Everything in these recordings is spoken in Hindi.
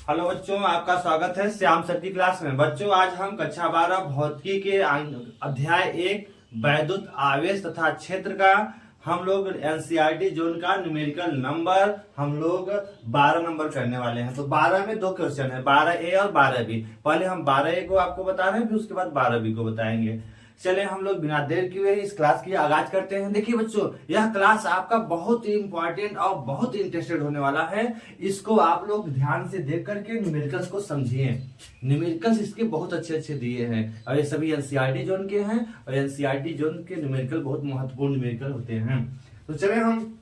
हेलो बच्चों, आपका स्वागत है श्याम सर की क्लास में। बच्चों, आज हम कक्षा 12 भौतिकी के अध्याय 1 वैद्युत आवेश तथा क्षेत्र का हम लोग एनसीईआरटी जोन का न्यूमेरिकल नंबर हम लोग 12 नंबर करने वाले हैं। तो 12 में दो क्वेश्चन है, 12A और 12B। पहले हम 12A को आपको बता रहे हैं, फिर उसके बाद 12B को बताएंगे। चले हम लोग बिना देर किए इस क्लास की आगाज करते हैं। देखिए बच्चों, यह क्लास आपका बहुत ही इंपॉर्टेंट और बहुत ही इंटरेस्टेड होने वाला है। इसको आप लोग ध्यान से देख करके न्यूमेरिकल्स को समझिए। न्यूमेरिकल्स इसके बहुत अच्छे अच्छे दिए हैं और ये सभी एनसीईआरटी जोन के हैं और एनसीईआरटी जोन के न्यूमेरिकल बहुत महत्वपूर्ण न्यूमेरिकल होते हैं। तो चले हम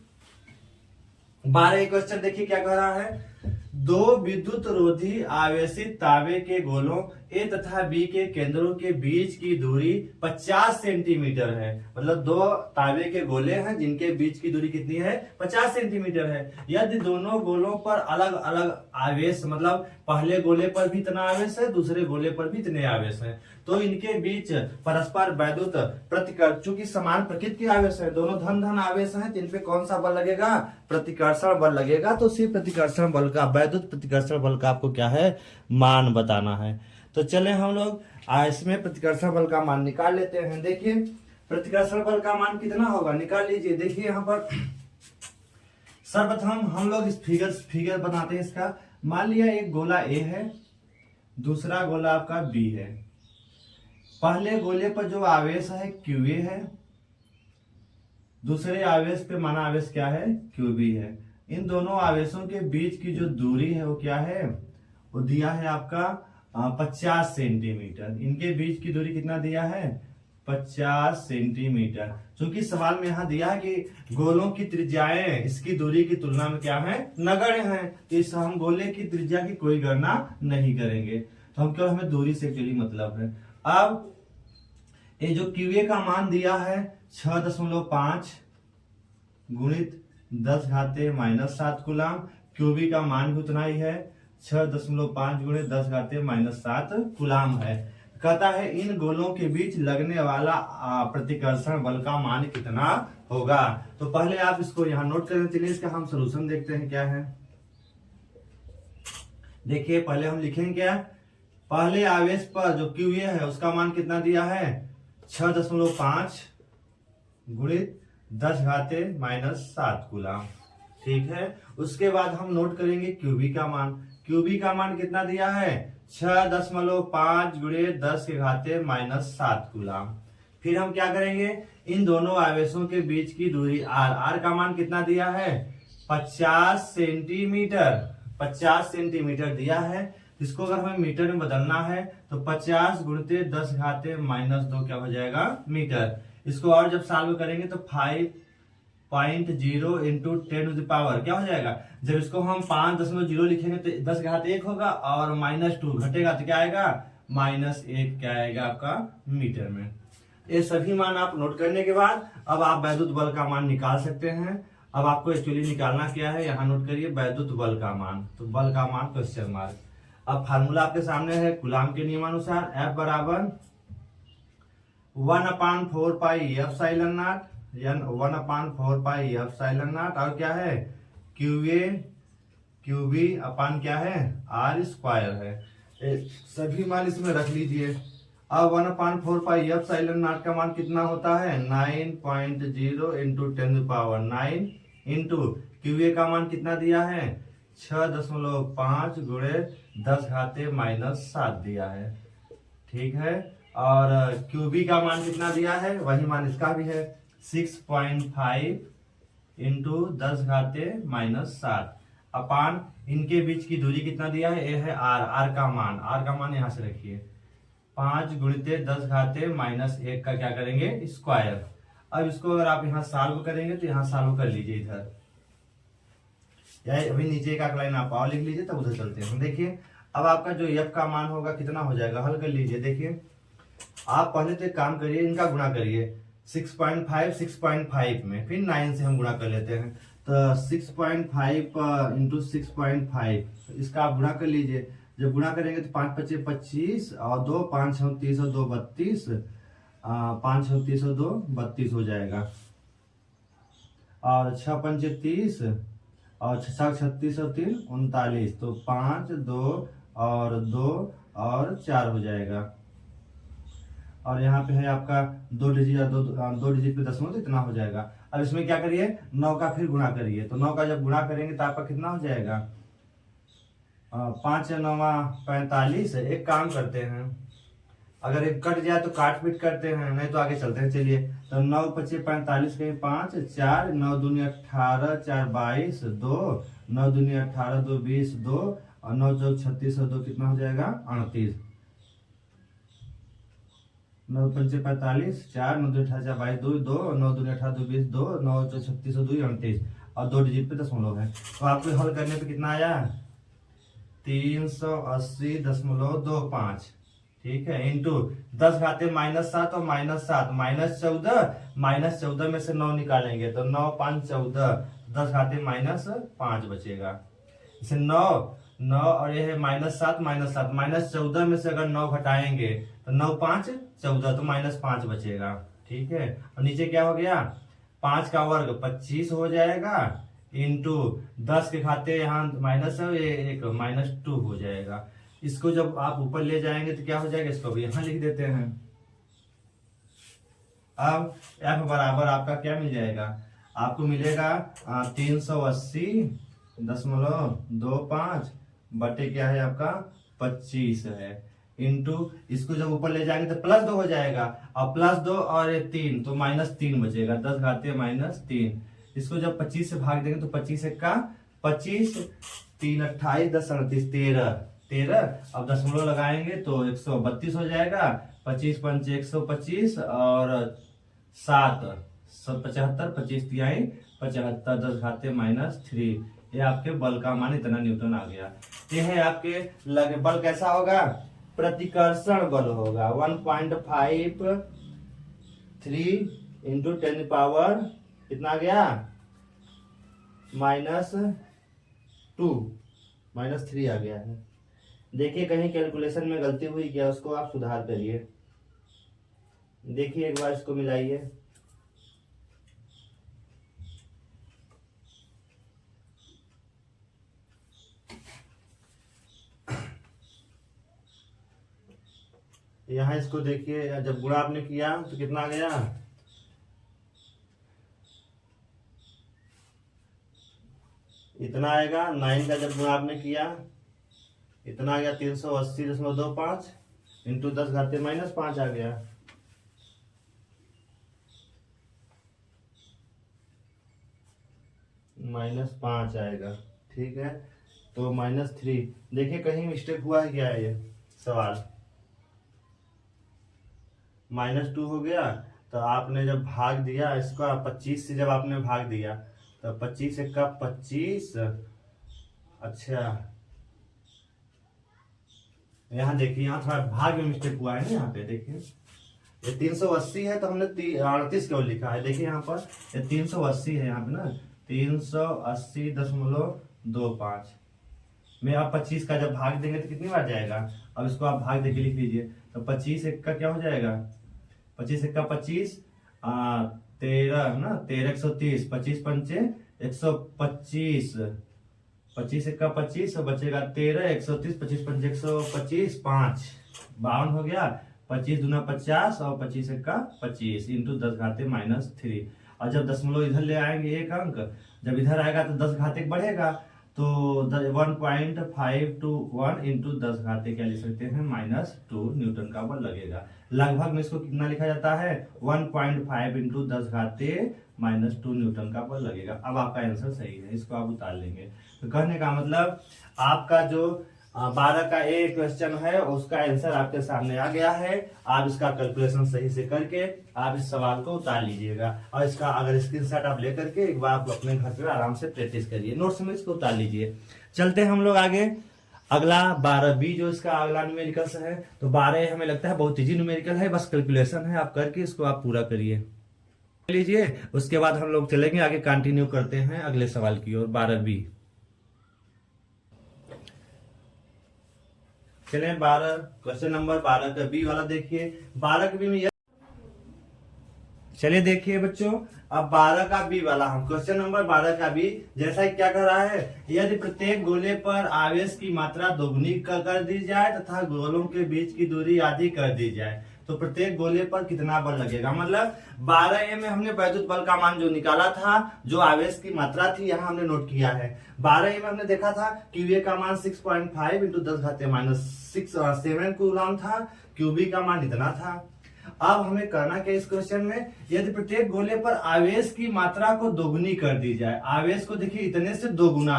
12 क्वेश्चन देखिए क्या कह रहा है। दो विद्युत रोधी आवेशित तांबे के गोलों ए तथा बी के केंद्रों के बीच की दूरी 50 सेंटीमीटर है। मतलब दो तांबे के गोले हैं जिनके बीच की दूरी कितनी है, 50 सेंटीमीटर है। यदि दोनों गोलों पर अलग अलग आवेश, मतलब पहले गोले पर भी इतना आवेश है, दूसरे गोले पर भी इतने आवेश है, तो इनके बीच परस्पर वैद्युत प्रतिकर्षण, चूंकि समान प्रकृति के आवेश है, दोनों धन धन आवेश हैं, तो इन पे कौन सा बल लगेगा, प्रतिकर्षण बल लगेगा। तो सिर्फ प्रतिकर्षण बल का, वैद्युत प्रतिकर्षण बल का आपको क्या है, मान बताना है। तो चले हम लोग इसमें प्रतिकर्षण बल का मान निकाल लेते हैं। देखिए प्रतिकर्षण बल का मान कितना होगा, निकाल लीजिए। देखिए यहाँ पर सर्वप्रथम हम लोग इस फिगर बनाते हैं इसका। मान लिया एक गोला ए है, दूसरा गोला आपका बी है। पहले गोले पर जो आवेश है QA है, दूसरे आवेश पे माना आवेश क्या है, QB है। इन दोनों आवेशों के बीच की जो दूरी है वो क्या है, वो दिया है आपका 50 सेंटीमीटर। इनके बीच की दूरी कितना दिया है, 50 सेंटीमीटर। क्योंकि सवाल में यहाँ दिया है कि गोलों की त्रिज्याएं इसकी दूरी की तुलना में क्या है, नगण्य हैं, तो इस हम गोले की त्रिज्या की कोई गणना नहीं करेंगे। तो हम केवल हमें दूरी से एक्चुअली मतलब है। अब ये जो QA का मान दिया है 6.5 गुणित 10 घाते -7 कूलाम, QB का मान भी उतना ही है 6.5 गुणित 10 घाते -7 कूलाम है। कहता है इन गोलों के बीच लगने वाला प्रतिकर्षण बल का मान कितना होगा। तो पहले आप इसको यहाँ नोट करें। चलिए इसका हम सलूशन देखते हैं क्या है। देखिए पहले हम लिखेंगे क्या, पहले आवेश पर जो QA है उसका मान कितना दिया है, 6.5 गुणित 10 घाते -7 कूलाम, ठीक है। उसके बाद हम नोट करेंगे QB का मान। QB का मान कितना दिया है, 6.5 गुणित 10 के घाते -7 कूलाम। फिर हम क्या करेंगे, इन दोनों आवेशों के बीच की दूरी R का मान कितना दिया है, 50 सेंटीमीटर। 50 सेंटीमीटर दिया है। इसको अगर हमें मीटर में बदलना है तो 50 गुणित 10 घाते -2 क्या हो जाएगा, मीटर। इसको और जब सॉल्व करेंगे तो 5.0 इंटू 10 टू द पावर क्या हो जाएगा। जब इसको हम 5.0 लिखेंगे तो 10 घात 1 होगा और -2 घटेगा तो क्या आएगा, -1 क्या आएगा आपका मीटर में। ये सभी मान आप नोट करने के बाद अब आप वैद्युत बल का मान निकाल सकते हैं। अब आपको एक्चुअली निकालना क्या है, यहाँ नोट करिए वैद्युत बल का मान। तो बल का मान क्वेश्चन मार्क। अब फार्मूला आपके सामने है, कूलाम के नियमानुसार F बराबर 1/4 pi epsilon not, 1/4 pi epsilon not, और क्या है QA QB अपान क्या है, R² है। सभी मान इसमें रख लीजिए। अब 1/4 पाई एप्सिलॉन नॉट का मान कितना होता है, 9.0 इंटू 10⁹ इंटू QA का मान कितना दिया है, 6.5 गुणित 10 घाते -7 दिया है, ठीक है। और QB का मान कितना दिया है, वही मान इसका भी है, 6.5 इंटू 10 घाते -7 अपान इनके बीच की दूरी कितना दिया है, ये है R का मान यहाँ से रखिए 5 गुणित 10 घाते -1 का क्या करेंगे, स्क्वायर। अब इसको अगर आप यहाँ सॉल्व करेंगे तो यहाँ सॉल्व कर लीजिए इधर, या अभी नीचे का लाइन आप और लिख लीजिए तब उधर चलते हैं। देखिए अब आपका जो F का मान होगा कितना हो जाएगा, हल कर लीजिए। देखिए आप पहले तो एक काम करिए, इनका गुणा करिए 6.5 में, फिर 9 से हम गुणा कर लेते हैं। तो 6.5 इंटू 6.5 इसका आप गुणा कर लीजिए। जब गुणा करेंगे तो 5 × 5 = 25 और 2 5 × 30 और 2 32, 5 × 30 और 2 32 हो जाएगा, और 6 × 5 = 30 और 36 और 3 39, तो 5 2 और 2 और 4 हो जाएगा। और यहाँ पे है आपका 2 डिजिट, दो डिजिट पे दशमलव, तो इतना हो जाएगा। अब इसमें क्या करिए, 9 का फिर गुणा करिए, तो 9 का जब गुणा करेंगे तो आपका कितना हो जाएगा, 5 9 45। एक काम करते हैं, अगर एक कट जाए तो काट पीट करते हैं, नहीं तो आगे चलते हैं। चलिए, तो 9 25 45 कहीं 5 4 9 दूनी 18 4 22 2 9 दूनी 18 2 20 2 और 9 चौक 36 और 2 कितना हो जाएगा 38। 9 पंचे 45 4 9 दूनी 18 22 2 2 9 दूनी 18 2 20 2 9 चौक 36 और 2 38 और 2 डिजिट पे दशमलव है। तो आपको हल करने पे कितना आया, 380.25। ठीक है, इंटू 10 घाते -7 और -7 -14 में से 9 निकालेंगे तो 9 5 14, 10 घाते -5 बचेगा। इसे 9 और ये है -7 -14 में से अगर 9 घटाएंगे तो 9 5 14, तो -5 बचेगा। ठीक है, और नीचे क्या हो गया, 5 का वर्ग 25 हो जाएगा, इंटू 10 के खाते यहाँ माइनस है, ये एक -2 हो जाएगा। इसको जब आप ऊपर ले जाएंगे तो क्या हो जाएगा, इसको भी यहाँ लिख देते हैं। अब f बराबर आपका क्या मिल जाएगा, आपको मिलेगा 380.25 बटे क्या है आपका 25 है, इंटू इसको जब ऊपर ले जाएंगे तो +2 हो जाएगा, और +2 और ये 3 तो -3 बचेगा, 10 घाते -3। इसको जब 25 से भाग देंगे तो 25 1 का 25, 3 28 10 38 13। अब दशमलव लगाएंगे तो 132 हो जाएगा, 25 पंच 125 और 7 75, 25 तिहाई 75, 10 घाते -3। ये आपके बल का मान इतना न्यूटन आ गया। ये है आपके लगे बल कैसा होगा, प्रतिकर्षण बल होगा 1.53 इंटू 10 पावर कितना गया -3 आ गया है। देखिए कहीं कैलकुलेशन में गलती हुई क्या, उसको आप सुधार करिए। देखिए एक बार इसको मिलाइए, यहाँ इसको देखिए, जब गुणा आपने किया तो कितना आ गया, इतना आएगा। 9 का जब गुणा आपने किया इतना आ गया 380.25 इंटू 10 घाते -5 आ गया। -5 आएगा। ठीक है, तो -3। देखिए कहीं मिस्टेक हुआ है क्या, ये सवाल -2 हो गया। तो आपने जब भाग दिया इसका 25 से, जब आपने भाग दिया तो 25 1 का 25। अच्छा यहाँ देखिए, यहाँ थोड़ा भाग में मिस्टेक हुआ है ना, यहाँ पे देखिए ये 380 है तो हमने 38 केवल लिखा है। देखिए यहाँ पर ये 380 है, यहाँ पे ना 380.25 में आप 25 का जब भाग देंगे तो कितनी बार जाएगा। अब इसको आप भाग देके लिख लीजिए, तो 25 1 का क्या हो जाएगा, 25 1 का 25 13 ना 13 130, 25 पंचे 125, 25 1 का 25 बचेगा 13 130, 25 पंचे 125 5 52 हो गया। 25 दूना 50 और 25 1 का 25 इंटू 10 घाते -3। और जब दशमलव इधर ले आएंगे एक अंक, जब इधर आएगा तो 10 घाते बढ़ेगा, तो 1.521 इंटू 10 घाते क्या लिख सकते हैं -2 न्यूटन का बल लगेगा। लगभग में इसको कितना लिखा जाता है, 1.5 इंटू 10 घाते -2 न्यूटन का बल लगेगा। अब आपका आंसर सही है, इसको आप उतार लेंगे। तो कहने का मतलब आपका जो 12 का एक क्वेश्चन है उसका आंसर आपके सामने आ गया है। आप इसका कैलकुलेशन सही से करके आप इस सवाल को उतार लीजिएगा, और इसका अगर स्क्रीनशॉट आप लेकर के एक बार आप अपने घर पे आराम से प्रैक्टिस करिए, नोट्स में इसको उतार लीजिए। चलते हैं हम लोग आगे। अगला 12B जो इसका अगला न्यूमेरिकल है, तो 12 हमें लगता है बहुत इजी न्यूमेरिकल है, बस कैलकुलेशन है, आप करके इसको आप पूरा करिए लीजिए। उसके बाद हम लोग चलेंगे आगे, कंटिन्यू करते हैं अगले सवाल की ओर। 12B चले, 12 क्वेश्चन नंबर 12 का बी वाला देखिए। 12 के बी में चलिए देखिए बच्चों, अब 12 का बी वाला हम क्वेश्चन नंबर 12 का बी जैसा कि क्या कर रहा है, यदि प्रत्येक गोले पर आवेश की मात्रा दोगुनी कर दी जाए तथा गोलों के बीच की दूरी आधी कर दी जाए तो प्रत्येक गोले पर कितना बल लगेगा। मतलब 12A में हमने वैद्युत बल का मान जो निकाला था, जो आवेश की मात्रा थी, यहाँ हमने नोट किया है। 12A में हमने देखा था QA का मान 6.5 इंटू 10⁻⁶ कूलम था, QB का मान इतना था। अब हमें करना क्या इस क्वेश्चन में, यदि प्रत्येक गोले पर आवेश की मात्रा को दोगुनी कर दी जाए, आवेश को देखिए इतने से दोगुना,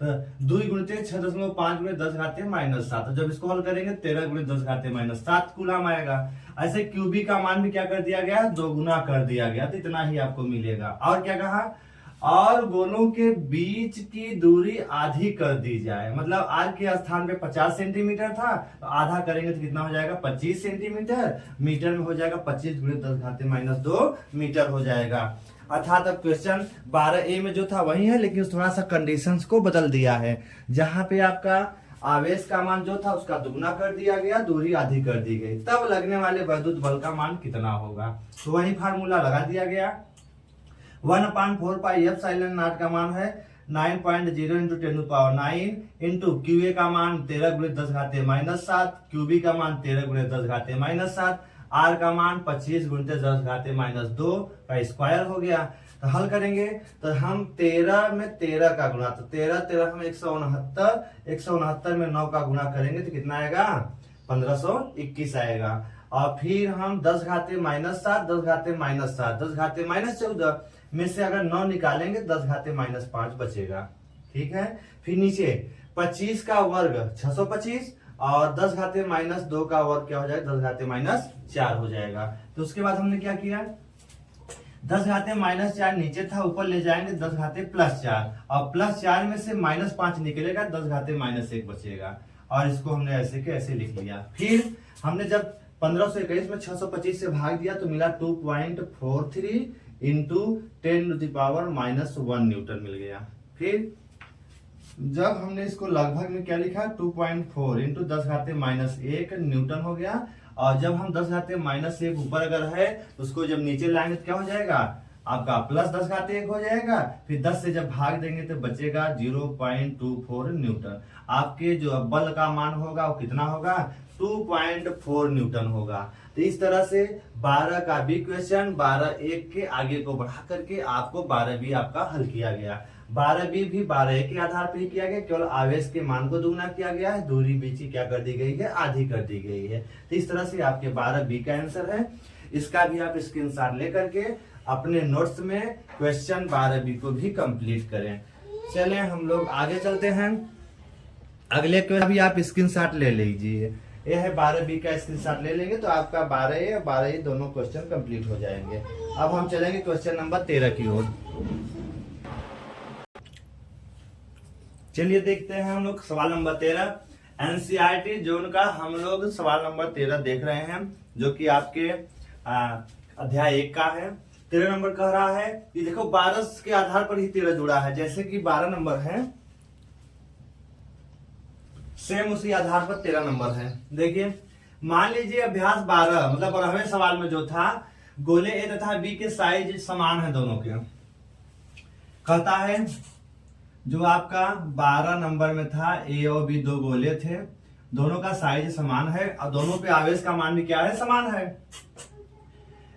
तो 2 गुणित 6.5 गुणित 10⁻⁷, जब इसको हल करेंगे 13 गुणित 10⁻⁷ कूलम आएगा। ऐसे क्यूबी का मान भी क्या कर दिया गया, दोगुना कर दिया गया, तो इतना ही आपको मिलेगा। और क्या कहा, और गोलों के बीच की दूरी आधी कर दी जाए। मतलब आर के स्थान पे 50 सेंटीमीटर था, तो आधा करेंगे तो कितना हो जाएगा 25 सेंटीमीटर, मीटर में हो जाएगा 25 गुणित 10⁻⁻² मीटर हो जाएगा। अर्थात अब क्वेश्चन 12A में जो था वही है, लेकिन थोड़ा सा कंडीशंस को बदल दिया है। जहां पे आपका आवेश का मान जो था उसका दुगुना कर दिया गया, दूरी आधी कर दी गई, तब लगने वाले वैद्युत बल का मान कितना होगा। तो वही फार्मूला लगा दिया गया। 1/4πε0 का मान है 9.0 इंटू 10⁹ इंटू QA का मान 13 गुणित 10⁻⁷, QB का मान 13 गुणित 10⁻⁷, R का मान 25 गुणित 10⁻² का स्क्वायर हो गया। तो हल करेंगे तो हम 13 में 13 का गुणा, तो 13 हम 169 में 9 का गुणा करेंगे तो कितना आएगा 1521 आएगा। और फिर हम 10⁻⁷, 10⁻⁻14 में से अगर 9 निकालेंगे 10⁻⁻5 बचेगा। ठीक है, फिर नीचे 25 का वर्ग 625 और 10⁻⁻2 का वर्ग क्या हो जाएगा 10⁻⁻4 हो जाएगा। तो उसके बाद हमने क्या किया, 10⁻⁻4 नीचे था, ऊपर ले जाएंगे 10⁻+4 और +4 में से -5 निकलेगा, 10⁻⁻1 बचेगा। और इसको हमने ऐसे के ऐसे लिख लिया। फिर हमने जब 1521 में 625 से भाग दिया तो मिला 2.43 इंटू 10⁻⁻1 न्यूटन मिल गया। फिर जब हमने इसको लगभग में क्या लिखा 2.4 इंटू 10⁻⁻1 न्यूटन हो गया। और जब हम 10⁻⁻1 ऊपर अगर है तो उसको जब नीचे लाएंगे तो क्या हो जाएगा आपका +10⁻1 हो जाएगा। फिर 10 से जब भाग देंगे तो बचेगा 0.24 न्यूटन। आपके जो बल का मान होगा वो कितना होगा 2.4 न्यूटन होगा। तो इस तरह से 12 का बी क्वेश्चन 12A के आगे को बढ़ा करके आपको 12B आपका हल किया गया। 12B भी 12A के आधार पर ही किया गया, केवल आवेश के मान को दुगुना किया गया है, दूरी बीच की क्या कर दी गई है आधी कर दी गई है। तो इस तरह से आपके 12B का आंसर है। इसका भी आप स्क्रीनशॉट लेकर के अपने नोट्स में क्वेश्चन 12B को भी कंप्लीट करें। चलें हम लोग आगे चलते हैं। अगले क्वेश्चन भी आप स्क्रीनशॉट ले लीजिए। यह है 12B का स्क्रीनशॉट ले लेंगे तो आपका 12A और 12A दोनों क्वेश्चन कंप्लीट हो जाएंगे। अब हम चलेंगे क्वेश्चन नंबर 13 की ओर। चलिए देखते हैं हम लोग सवाल नंबर 13 NCERT जोन का हम लोग सवाल नंबर 13 देख रहे हैं, जो कि आपके अध्याय 1 का है। 13 नंबर कह रहा है कि देखो 12 के आधार पर ही 13 जुड़ा है। जैसे कि 12 नंबर है, सेम उसी आधार पर 13 नंबर है। देखिए मान लीजिए अभ्यास 12 मतलब 12वें सवाल में जो था गोले ए तथा बी के साइज समान है दोनों के। कहता है जो आपका 12 नंबर में था ए और बी दो गोले थे, दोनों का साइज समान है और दोनों पे आवेश का मान भी क्या है समान है।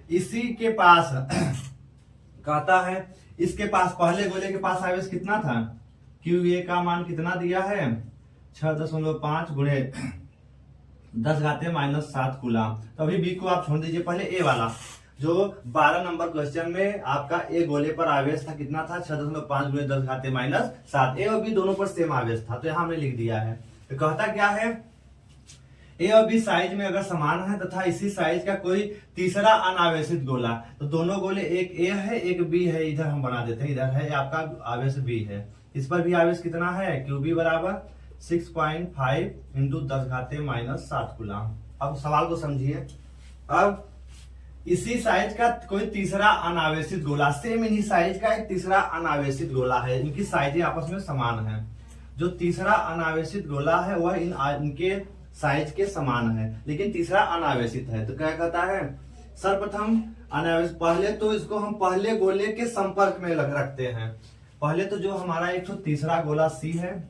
इसी के पास कहता है इसके पास पहले गोले के पास आवेश कितना था, QA का मान कितना दिया है 6.5 गुणे 10⁻⁷ कूलम। तो अभी बी को आप छोड़ दीजिए, पहले ए वाला जो 12 नंबर क्वेश्चन में आपका ए गोले पर आवेश था कितना था 6.5 गुणे 10⁻⁷। ए और बी दोनों पर सेम आवेश था, तो यहां हमने लिख दिया है। तो कहता क्या है ए और बी साइज में अगर समान है तथा इसी साइज का कोई तीसरा अनावेशित गोला, तो दोनों गोले एक ए है एक बी है, इधर हम बना देते हैं, इधर है आपका आवेश बी है, इस पर भी आवेश कितना है QB बराबर 6.5 इंटू 10⁻⁷ कूलम। अब सवाल को समझिए। अब इसी साइज का कोई तीसरा अनावेशित गोला, सेम इन्हीं साइज का एक तीसरा अनावेशित गोला है, इनकी साइजें आपस में समान है। जो तीसरा अनावेशित गोला है वह इनके साइज के समान है, लेकिन तीसरा अनावेशित है। तो क्या कहता है सर्वप्रथम अनावेश, पहले तो इसको हम पहले गोले के संपर्क में रखते हैं। पहले तो जो हमारा एक तो तीसरा गोला सी है,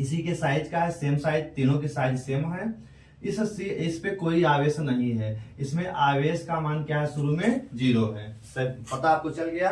इसी के साइज का है, सेम साइज, तीनों के साइज सेम है। इस पे कोई आवेश नहीं है, इसमें आवेश का मान क्या है, शुरू में 0 है। पता आपको चल गया।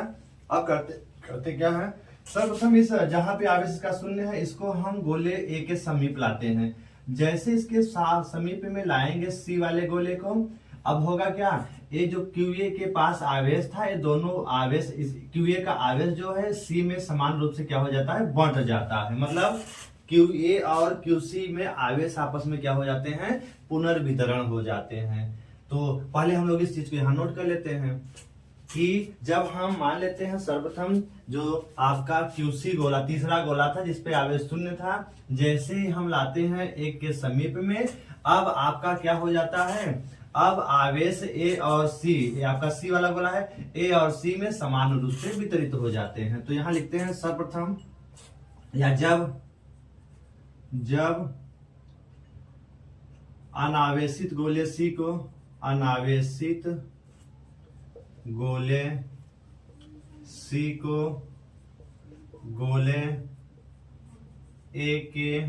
अब करते क्या है, सर्वप्रथम इस जहां पे आवेश का शून्य है इसको हम गोले ए के समीप लाते हैं। जैसे इसके समीप में लाएंगे सी वाले गोले को, अब होगा क्या, ये जो क्यूए के पास आवेश था, ये दोनों आवेश, क्यूए का आवेश जो है सी में समान रूप से क्या हो जाता है, बंट जाता है। मतलब क्यूए और क्यूसी में आवेश आपस में क्या हो जाते हैं, पुनर्वितरण हो जाते हैं। तो पहले हम लोग इस चीज को यहाँ नोट कर लेते हैं कि जब हम मान लेते हैं सर्वप्रथम जो आपका क्यूसी गोला, तीसरा गोला था जिसपे आवेश शून्य था, जैसे ही हम लाते हैं एक के समीप में, अब आपका क्या हो जाता है, अब आवेश ए और सी, ये आपका सी वाला गोला है, ए और सी में समान रूप से वितरित हो जाते हैं। तो यहां लिखते हैं सर्वप्रथम, या जब अनावेशित गोले सी को, अनावेशित गोले सी को गोले ए के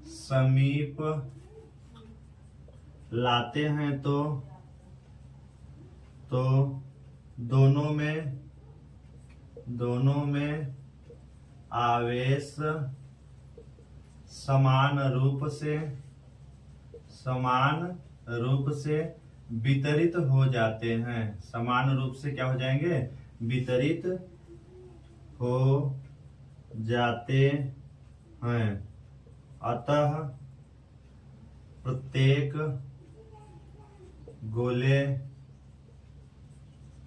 समीप लाते हैं तो दोनों में आवेश समान रूप से वितरित हो जाते हैं, समान रूप से क्या हो जाएंगे, वितरित हो जाते हैं। अतः प्रत्येक गोले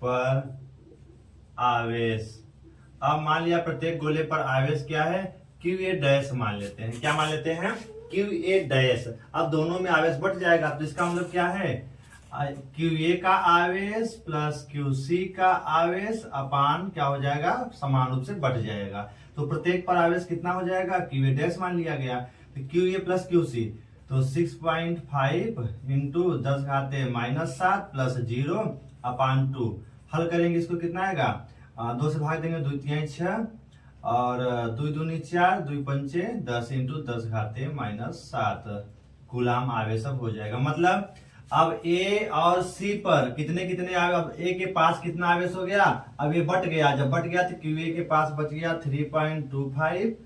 पर आवेश, अब मान लिया प्रत्येक गोले पर आवेश क्या है, क्यू ए डैश मान लेते हैं। क्या मान लेते हैं, क्यू ए डैश। अब दोनों में आवेश बढ़ जाएगा, तो इसका मतलब क्या है, क्यू ए का आवेश प्लस क्यू सी का आवेश अपान क्या हो जाएगा, समान रूप से बढ़ जाएगा। तो प्रत्येक पर आवेश कितना हो जाएगा, क्यू ए डैश मान लिया गया, तो Q A plus Q C, तो 6.5 इंटू 10⁻⁷ प्लस 0 अपान 2। हल करेंगे इसको, कितना आएगा, 2 से भाग देंगे, 2 तिहाई 6 और 2 दूनी 4, 2 पंचे 10 इंटू 10⁻⁷ कूलाम आवेश हो जाएगा। मतलब अब ए और सी पर कितने आवेश, अब ए के पास कितना आवेश हो गया, अब ये बट गया, जब बट गया तो क्यू ए के पास बच गया 3.25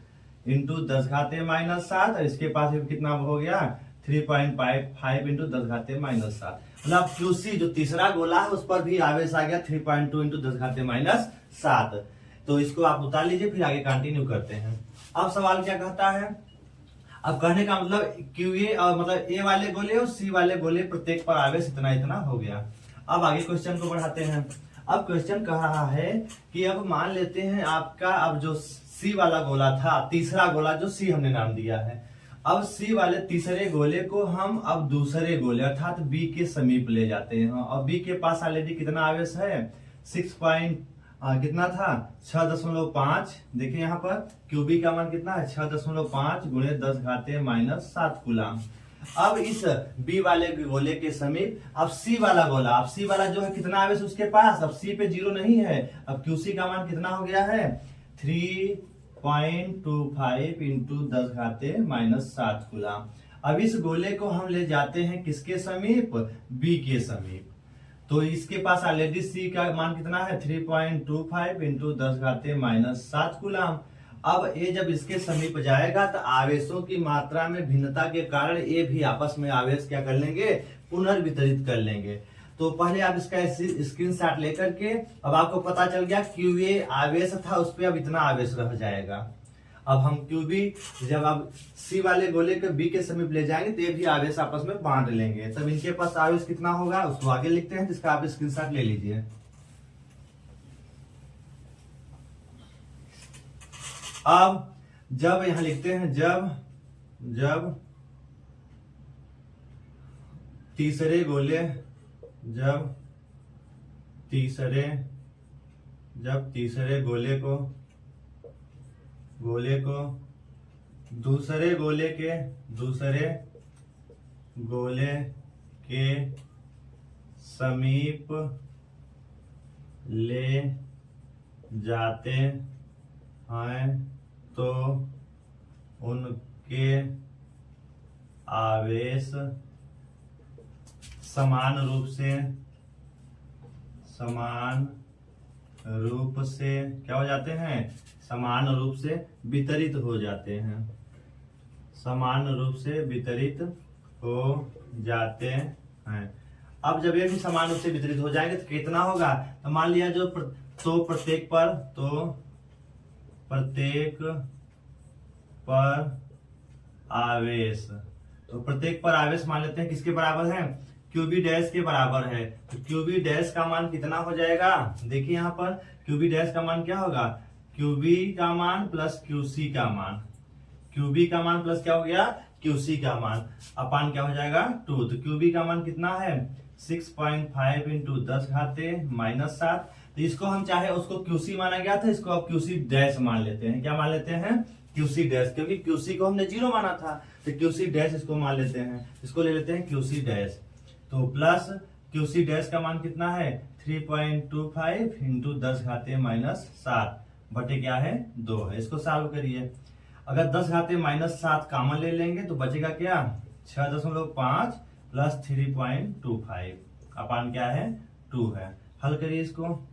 इंटू 10⁻⁷, और इसके पास कितना हो गया 3.5 इंटू 10⁻⁷। मतलब क्यूसी जो तीसरा गोला है उस पर भी आवेश आ गया 3.2 इंटू 10⁻⁷। तो इसको आप उतार लीजिए, फिर आगे कंटिन्यू करते हैं। अब सवाल क्या कहता है, अब कहने का मतलब क्यू ए और मतलब ए वाले गोले और सी वाले गोले प्रत्येक पर आवेश इतना हो गया। अब आगे क्वेश्चन को बढ़ाते हैं। अब क्वेश्चन कह रहा है कि अब मान लेते हैं आपका, अब जो सी वाला गोला था, तीसरा गोला जो सी हमने नाम दिया है, अब सी वाले तीसरे गोले को हम अब दूसरे गोले अर्थात बी के समीप ले जाते हैं। और बी के पास ऑलरेडी कितना आवेश है, कितना था 6.5। देखिए यहाँ पर क्यूबी का मान कितना है 6.5 गुणे 10⁻⁷ कूलाम। अब इस बी वाले गोले के समीप अब सी वाला गोला, अब सी वाला जो है कितना आवेश उसके पास, अब सी पे 0 नहीं है, अब क्यूसी का मान कितना हो गया है 3.25 इंटू 10⁻⁷ कूलाम। अब इस गोले को हम ले जाते हैं किसके समीप, बी के समीप। तो इसके पास ऑलरेडी सी का मान कितना है 3.25 इंटू 10⁻⁷ कूलाम। अब ये जब इसके समीप जाएगा तो आवेशों की मात्रा में भिन्नता के कारण ये भी आपस में आवेश क्या कर लेंगे, पुनर्वितरित कर लेंगे। तो पहले आप इसका स्क्रीनशॉट लेकर के, अब आपको पता चल गया क्यूए आवेश था उस पर अब इतना आवेश रह जाएगा। अब हम क्यूबी जब आप सी वाले गोले के बी के समीप ले जाएंगे तो ये भी आवेश आपस में बांट लेंगे, तब इनके पास आवेश कितना होगा उसको आगे लिखते हैं, जिसका आप स्क्रीनशॉट ले लीजिए। अब जब यहां लिखते हैं जब तीसरे गोले को दूसरे गोले के समीप ले जाते हैं तो उनके आवेश समान रूप से क्या हो जाते हैं, समान रूप से वितरित हो जाते हैं, समान रूप से वितरित हो जाते हैं। अब जब ये भी समान रूप से वितरित हो जाएंगे तो कितना होगा, तो मान लिया जो प्रत्येक पर आवेश, तो प्रत्येक पर आवेश मान लेते हैं किसके बराबर है, क्यूबी डैश के बराबर है। तो क्यूबी डैश का मान कितना हो जाएगा, देखिए यहाँ पर क्यूबी डैश का मान क्या होगा, क्यूबी का मान प्लस क्यूसी का मान, क्यूबी का मान प्लस क्या हो गया, क्यूसी का मान, अपान क्या हो जाएगा 2। तो क्यूबी का मान कितना है 6.5 इंटू 10⁻⁷। तो इसको हम चाहे उसको क्यूसी माना गया था, इसको अब क्यूसी डैश मान लेते हैं। क्या मान लेते हैं, क्यूसी डैश, क्योंकि क्यूसी को हमने 0 माना था, तो क्यूसी डैश इसको मान लेते हैं, इसको ले लेते हैं क्यूसी डैश। तो प्लस क्यूसी डैश का मान कितना है 3.25 इंटू 10⁻⁷ बटे क्या है 2 है। इसको सॉल्व करिए, अगर 10⁻⁷ कॉमन ले लेंगे तो बचेगा क्या 6.5 प्लस 3.25 अपान क्या है 2 है। हल करिए, इसको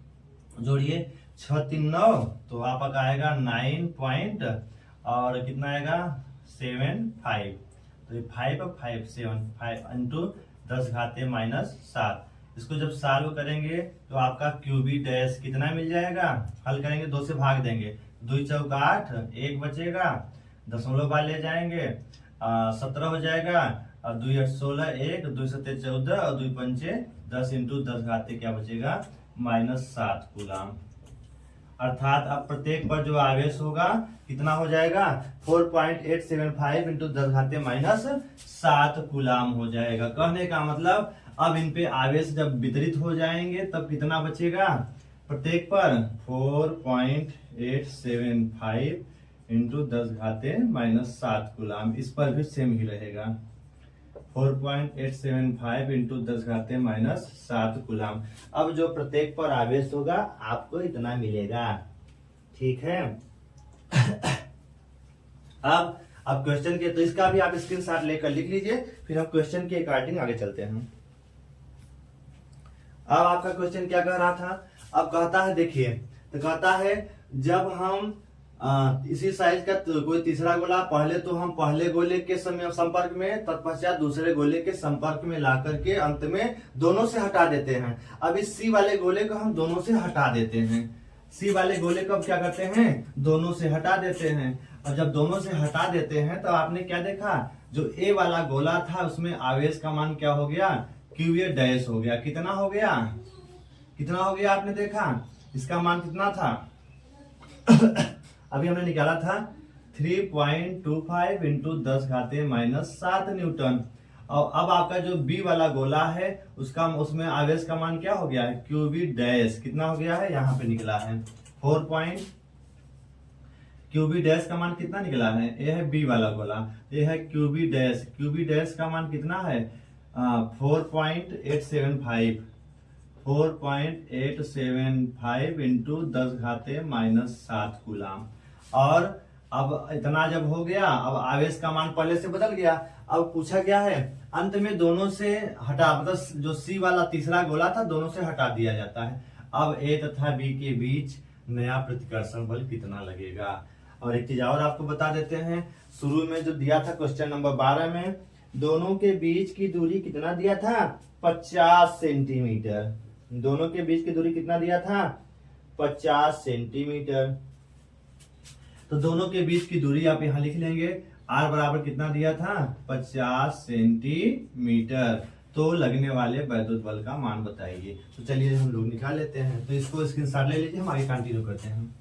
जोड़िए, 6 3 9, तो आपका आएगा 9 पॉइंट और कितना आएगा 7.5, तो 5 इंटू 10⁻⁷। इसको जब सॉल्व करेंगे तो आपका क्यूबी डैश कितना मिल जाएगा, हल करेंगे 2 से भाग देंगे, 2 चौक 8, 1 बचेगा, दशमलव बाद ले जाएंगे 17 हो जाएगा, और 2 8 16, 1 2 7 14 और 2 पंचे 10 इंटू 10 क्या बचेगा -7 कूलम। अर्थात अब प्रत्येक पर जो आवेश होगा कितना हो जाएगा 4.875 इंटू 10⁻⁷ कूलम हो जाएगा। कहने का मतलब अब इन पे आवेश जब वितरित हो जाएंगे तब कितना बचेगा, प्रत्येक पर 4.875 इंटू 10⁻⁷ कूलम। इस पर भी सेम ही रहेगा 4.875 इंटू 10⁻⁷ कूलम। अब जो प्रत्येक पर आवेश होगा आपको इतना मिलेगा, ठीक है। अब क्वेश्चन के, तो इसका भी आप स्क्रीनशॉट लेकर लिख लीजिए, फिर हम क्वेश्चन के अकॉर्डिंग आगे चलते हैं। अब आपका क्वेश्चन क्या कह रहा था, अब कहता है देखिए, तो कहता है जब हम इसी साइज का कोई तीसरा गोला पहले तो हम पहले गोले के संपर्क में, तत्पश्चात दूसरे गोले के संपर्क में ला करके अंत में दोनों से हटा देते हैं। अब इस सी वाले गोले को हम दोनों से हटा देते हैं, सी वाले गोले को अब क्या करते हैं दोनों से हटा देते हैं। और जब दोनों से हटा देते हैं तो आपने क्या देखा, जो ए वाला गोला था उसमें आवेश का मान क्या हो गया, क्यूए डैश हो गया। कितना हो गया, कितना हो गया आपने देखा, इसका मान कितना था अभी हमने निकाला था 3.25 इंटू 10⁻⁷ न्यूटन। और अब आपका जो बी वाला गोला है उसमें आवेश का मान क्या हो गया है, क्यूबी डैश कितना हो गया है, यहाँ पे निकला है 4. क्यूबी डैश का मान कितना निकला है, ये है बी वाला गोला, ये है क्यूबी डैश, क्यूबी डैश का मान कितना है 4.875 इंटू 10⁻⁷ कूलम। और अब इतना जब हो गया, अब आवेश का मान पहले से बदल गया। अब पूछा गया है अंत में दोनों से हटा, मतलब जो सी वाला तीसरा गोला था दोनों से हटा दिया जाता है। अब ए तथा बी के बीच नया प्रतिकर्षण बल कितना लगेगा। और एक चीज और आपको बता देते हैं, शुरू में जो दिया था क्वेश्चन नंबर 12 में, दोनों के बीच की दूरी कितना दिया था 50 सेंटीमीटर। दोनों के बीच की दूरी कितना दिया था 50 सेंटीमीटर। तो दोनों के बीच की दूरी आप यहां लिख लेंगे, आर बराबर कितना दिया था 50 सेंटीमीटर। तो लगने वाले वैद्युत बल का मान बताइए। तो चलिए हम लोग निकाल लेते हैं, तो इसको स्क्रीनशॉट ले लीजिए, हम आगे कंटिन्यू करते हैं।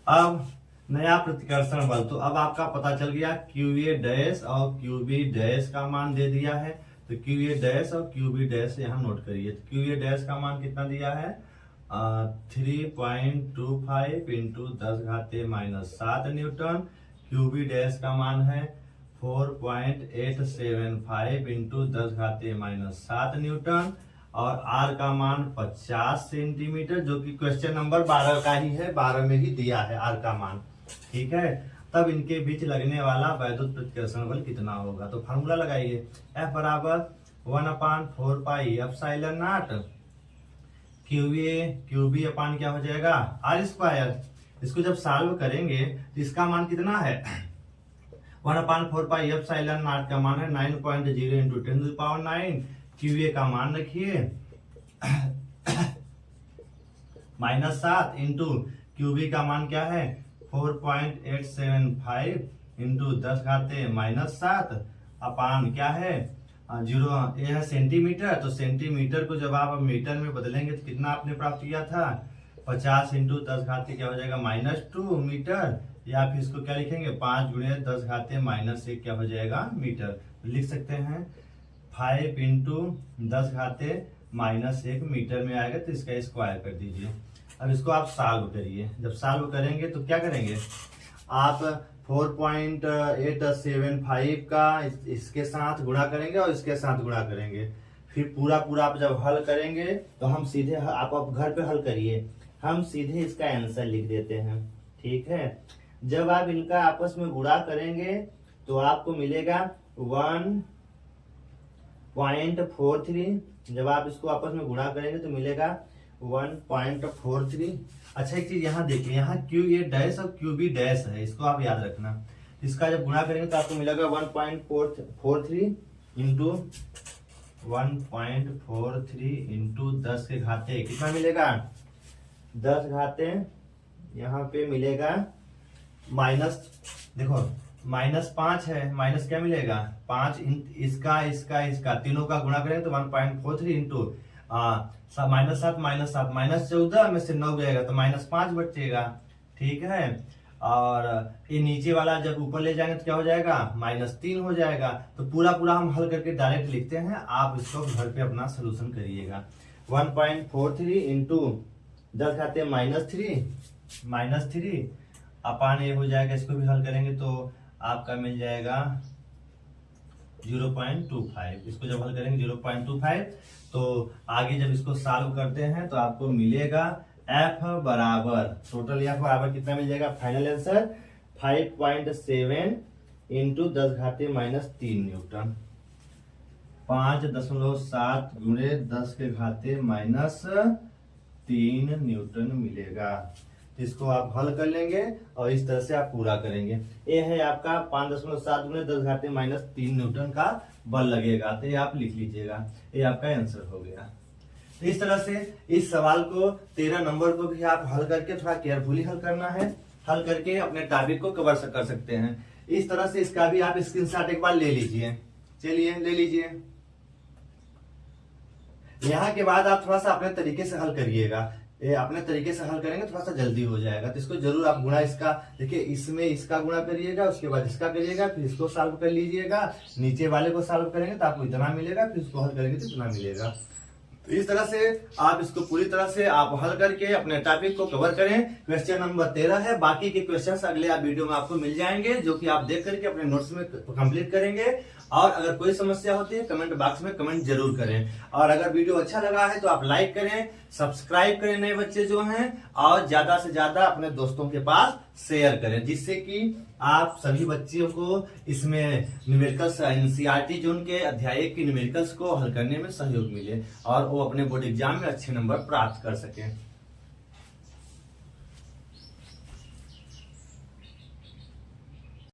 अब नया प्रतिकर्षण बल, तो अब आपका पता चल गया क्यूए डैश और क्यूबी डैश का मान दे दिया है। तो क्यूए डैश और क्यूबी डैश यहाँ नोट करिए। तो क्यूए डैश का मान कितना दिया है 3.25 इंटू 10⁻⁷ न्यूटन। क्यूबी डैश का मान है 4.875 इंटू 10⁻⁷ न्यूटन और आर का मान 50 सेंटीमीटर, जो कि क्वेश्चन नंबर 12 का ही है, 12 में ही दिया है आर का मान। ठीक है, तब इनके बीच लगने वाला वैद्युत प्रतिकर्षण बल कितना होगा। तो फार्मूला लगाइए, F बराबर 1/4πε0 QB अपान क्या हो जाएगा R²। इसको जब सॉल्व करेंगे तो इसका मान कितना है 1/4πε0 का मान है 9.0 इंटू 10⁹। QA का मान रखिए -7 इंटू QB का मान क्या है 4.875 इंटू 10⁻⁷ अपान क्या है 0। यह है सेंटीमीटर, तो सेंटीमीटर को जब आप मीटर में बदलेंगे तो कितना आपने प्राप्त किया था 50 इंटू 10 क्या हो जाएगा -2 मीटर, या फिर इसको क्या लिखेंगे 5 × 10⁻⁻1 क्या हो जाएगा मीटर। लिख सकते हैं 5 इंटू 10⁻⁻1 मीटर में आएगा, तो इसका स्क्वायर कर दीजिए। अब इसको आप सॉल्व करिए, जब सॉल्व करेंगे तो क्या करेंगे आप 4.875 का इसके साथ गुणा करेंगे और इसके साथ गुणा करेंगे, फिर पूरा आप जब हल करेंगे तो हम सीधे आप घर पे हल करिए, हम सीधे इसका आंसर लिख देते हैं। ठीक है, जब आप इनका आपस में गुणा करेंगे तो आपको मिलेगा 1.43। जब आप इसको आपस में गुणा करेंगे तो मिलेगा 1.43। अच्छा एक चीज यहाँ देखिए, यहाँ QA डैश और QB डैश है, इसको आप याद रखना। इसका जब गुणा करेंगे तो आपको मिलेगा 1.43 इंटू 1.43 इंटू 10 के घाते कितना मिलेगा 10 घाते, यहाँ पे मिलेगा देखो -5 है, माइनस क्या मिलेगा 5 इसका तीनों का गुणा करेंगे तो 1.43 इंटू -7 -14 में से 9 गएगा तो -5 बचेगा। ठीक है, और ये नीचे वाला जब ऊपर ले जाएंगे तो क्या हो जाएगा -3 हो जाएगा। तो पूरा हम हल करके डायरेक्ट लिखते हैं, आप इसको घर पे अपना सोल्यूशन करिएगा। 1.43 इंटू 10⁻⁻3 अपान ये हो जाएगा, इसको भी हल करेंगे तो आपका मिल जाएगा 0.25। इसको जब हल करेंगे 0.25, तो आगे जब इसको सॉल्व करते हैं तो आपको मिलेगा F बराबर टोटल F बराबर कितना मिल जाएगा final answer 5.7 into 10⁻⁻3 Newton, 5.7 × 10⁻⁻3 Newton मिलेगा। इसको आप हल कर लेंगे और इस तरह से आप पूरा करेंगे। ये है आपका 5.7 × 10⁻⁻3 न्यूटन का बल लगेगा, तो ये आप लिख लीजिएगा, ये आपका आंसर हो गया। तो इस तरह से इस सवाल को 13 नंबर को भी आप हल करके थोड़ा केयरफुली हल करना है, हल करके अपने टॉपिक को कवर कर सकते हैं। इस तरह से इसका भी आप स्क्रीनशॉट एक बार ले लीजिए। चलिए ले लीजिए। यहाँ के बाद आप थोड़ा सा अपने तरीके से हल करिएगा, अपने तरीके से हल करेंगे थोड़ा सा जल्दी हो जाएगा। तो इसको जरूर आप गुणा इसका देखिए, इसमें इसका गुणा करिएगा, उसके बाद इसका करिएगा, फिर इसको सॉल्व कर लीजिएगा, नीचे वाले को सॉल्व करेंगे तो आपको इतना मिलेगा, फिर इसको हल करेंगे तो इतना मिलेगा। तो इस तरह से आप इसको पूरी तरह से आप हल करके अपने टॉपिक को कवर करें। क्वेश्चन नंबर 13 है, बाकी के क्वेश्चंस अगले वीडियो में आपको मिल जाएंगे, जो कि आप देख करके अपने नोट्स में कंप्लीट करेंगे। और अगर कोई समस्या होती है कमेंट बॉक्स में कमेंट जरूर करें, और अगर वीडियो अच्छा लगा है तो आप लाइक करें, सब्सक्राइब करें नए बच्चे जो हैं, और ज्यादा से ज्यादा अपने दोस्तों के पास शेयर करें, जिससे कि आप सभी बच्चों को इसमें न्यूमेरिकल्स एनसीईआरटी जो उनके अध्याय की न्यूमेरिकल्स को हल करने में सहयोग मिले और वो अपने बोर्ड एग्जाम में अच्छे नंबर प्राप्त कर सकें।